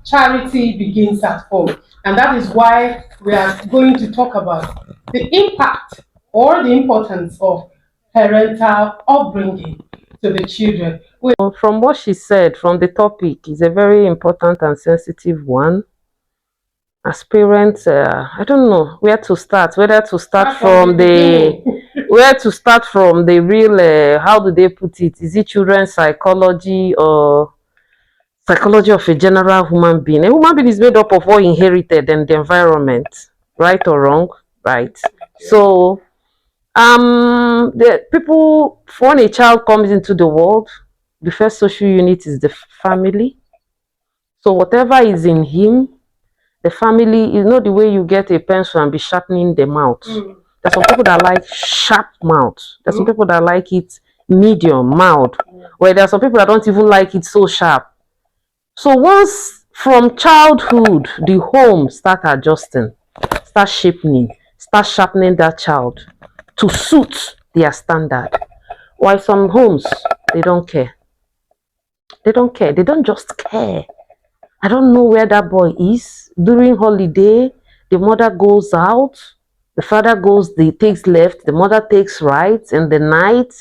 charity begins at home. And that is why we are going to talk about the impact or the importance of parental upbringing to the children. From what she said, from the topic, is a very important and sensitive one. As parents, I don't know where to start. Whether to start from the where to start from the real. How do they put it? Is it children's psychology or psychology of a general human being? A human being is made up of what inherited and the environment, right or wrong, right? So, the people, when a child comes into the world, the first social unit is the family. So whatever is in him, the family is not the way you get a pencil and be sharpening the mouth. There's some people that like sharp mouth. There's some people that like it medium mild. Where there are some people that don't even like it so sharp. So once from childhood, the home start adjusting, start shaping, start sharpening that child to suit their standard. While some homes, they don't care. They don't care. They don't just care. I don't know where that boy is. During holiday, the mother goes out, the father takes left, the mother takes right. In the night,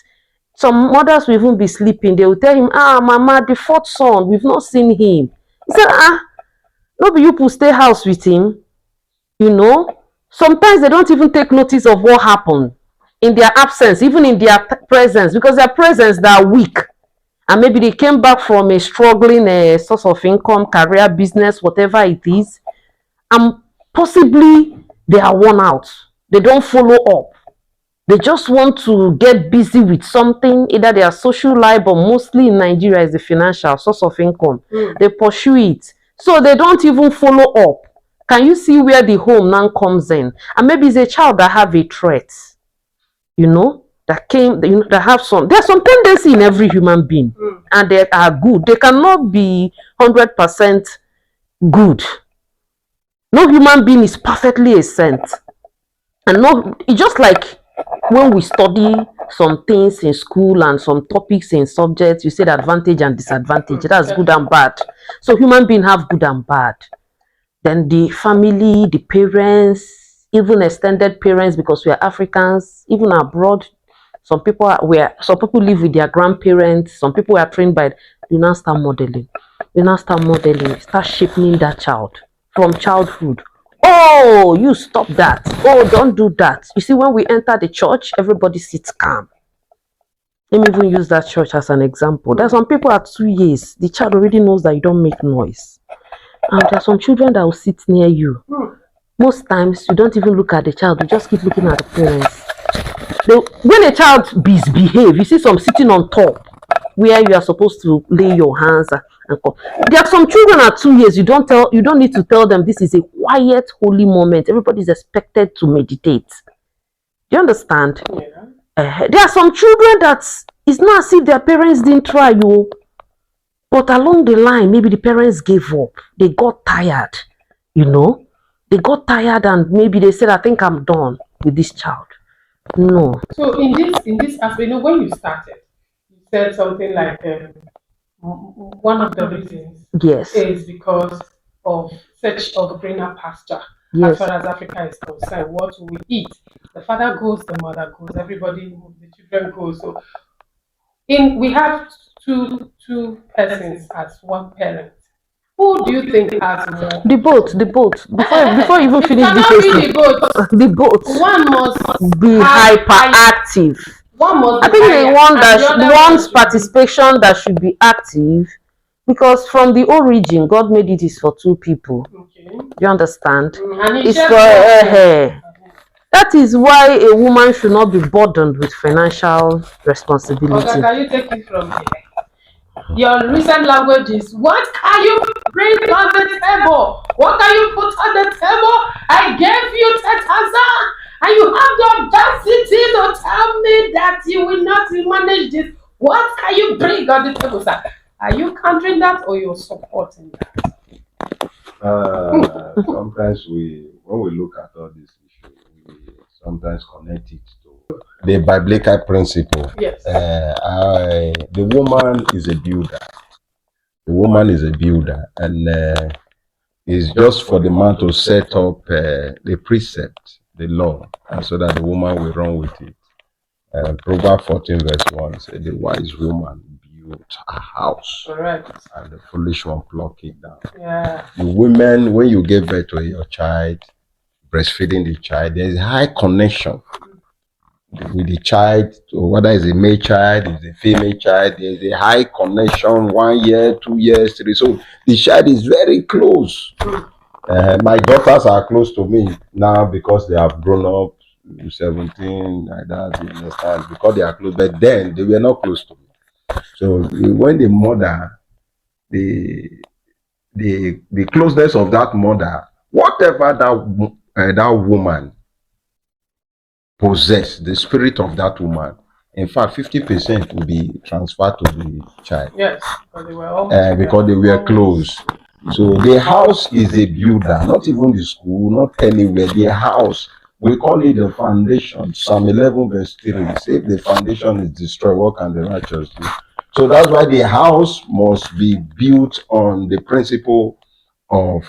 some mothers will even be sleeping. They will tell him, mama, the fourth son, we've not seen him. He said, nobody you stay house with him. Sometimes they don't even take notice of what happened in their absence, even in their presence, because their presence, they are weak. And maybe they came back from a struggling source of income, career, business, whatever it is, and possibly they are worn out. They don't follow up. They just want to get busy with something, either their social life, but mostly in Nigeria is the financial source of income. They pursue it. So they don't even follow up. Can you see where the home now comes in? And maybe it's a child that have a threat, that have there's some tendency in every human being, and they are good. They cannot be 100% good. No human being is perfectly a saint. And it's just like when we study some things in school and some topics in subjects, you say the advantage and disadvantage. That's good and bad. So human beings have good and bad. Then the family, the parents, even extended parents, because we are Africans, even abroad, some people live with their grandparents, some people are trained by, you now start modeling, start shaping that child from childhood. Oh, you stop that. Oh, don't do that. You see, when we enter the church, everybody sits calm. Let me even use that church as an example. There's some people at 2 years, the child already knows that you don't make noise. And there are some children that will sit near you. Most times, you don't even look at the child, you just keep looking at the parents. When a child misbehave, you see some sitting on top where you are supposed to lay your hands and come. There are some children at 2 years, you don't need to tell them this is a quiet, holy moment. Everybody is expected to meditate. Do you understand? Yeah. There are some children that it's not as if their parents didn't try you, but along the line, maybe the parents gave up. They got tired, They got tired and maybe they said, I think I'm done with this child. No. So in this aspect, when you started, you said something like one of the reasons is because of search of greener pasture. As far as Africa is concerned, what we eat, the father goes, the mother goes, everybody, the children go. So we have two persons as one parent. Who do you think has more? The boat. Before you even finish this question, the boat. One must be hyperactive. I think the one's participation that should be active, because from the origin, God made it is for two people. Okay. You understand? It's for her. That is why a woman should not be burdened with financial responsibility. Okay, can you take it from here? Your recent language is, what can you bring on the table? What can you put on the table? I gave you 10,000 and you have the audacity to tell me that you will not manage this. What can you bring on the table, sir? Are you countering that or you're supporting that? Sometimes when we look at all these issues, we sometimes connect it to the biblical principle. Yes. The woman is a builder. The woman is a builder, and It's just for the man to set up the precept, the law, and so that the woman will run with it. Proverbs 14 verse 1 says, the wise woman built a house. Correct. And the foolish one pluck it down. Yeah. The women, when you give birth to your child, breastfeeding the child, there is high connection with the child, whether it's a male child, it's a female child, there's a high connection, 1 year, 2 years, 3. So the child is very close. My daughters are close to me now because they have grown up, 17, like that, you understand, because they are close. But then they were not close to me. So when the mother, the closeness of that mother, whatever that woman possess, the spirit of that woman, in fact 50% will be transferred to the child. Yes, because they were almost because they were close. So the house is a builder, not even the school, not anywhere. The house, we call it the foundation. Psalm 11 verse 3 says, if the foundation is destroyed, what can the righteous do? So that's why the house must be built on the principle of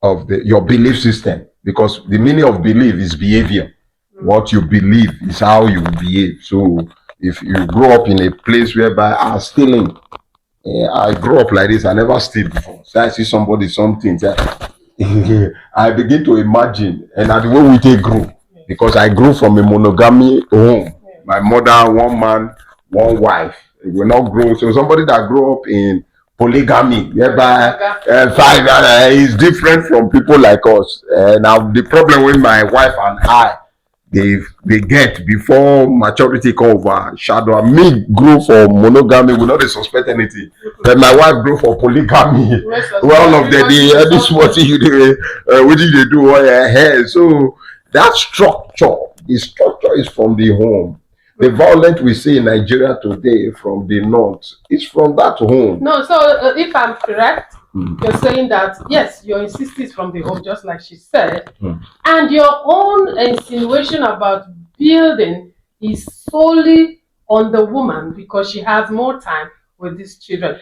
your belief system, because the meaning of belief is behavior. What you believe is how you behave. So if you grow up in a place whereby stealing, I grew up like this, I never steal before. So I see somebody something, I begin to imagine, and that's the way we take grow, because I grew from a monogamy home. My mother, one man, one wife. We not grow. So somebody that grew up in polygamy, whereby 5 is different from people like us. Now the problem with my wife and I, they get before maturity come overshadow. Me grew for monogamy, we not suspect anything. But my wife grew for polygamy. Well, all of them, this what you do, what did they do? So that structure, the structure is from the home. The violence we see in Nigeria today from the north is from that home. No, so if I'm correct, you're saying that yes, your insistence is from the home, just like she said, and your own insinuation about building is solely on the woman because she has more time with these children.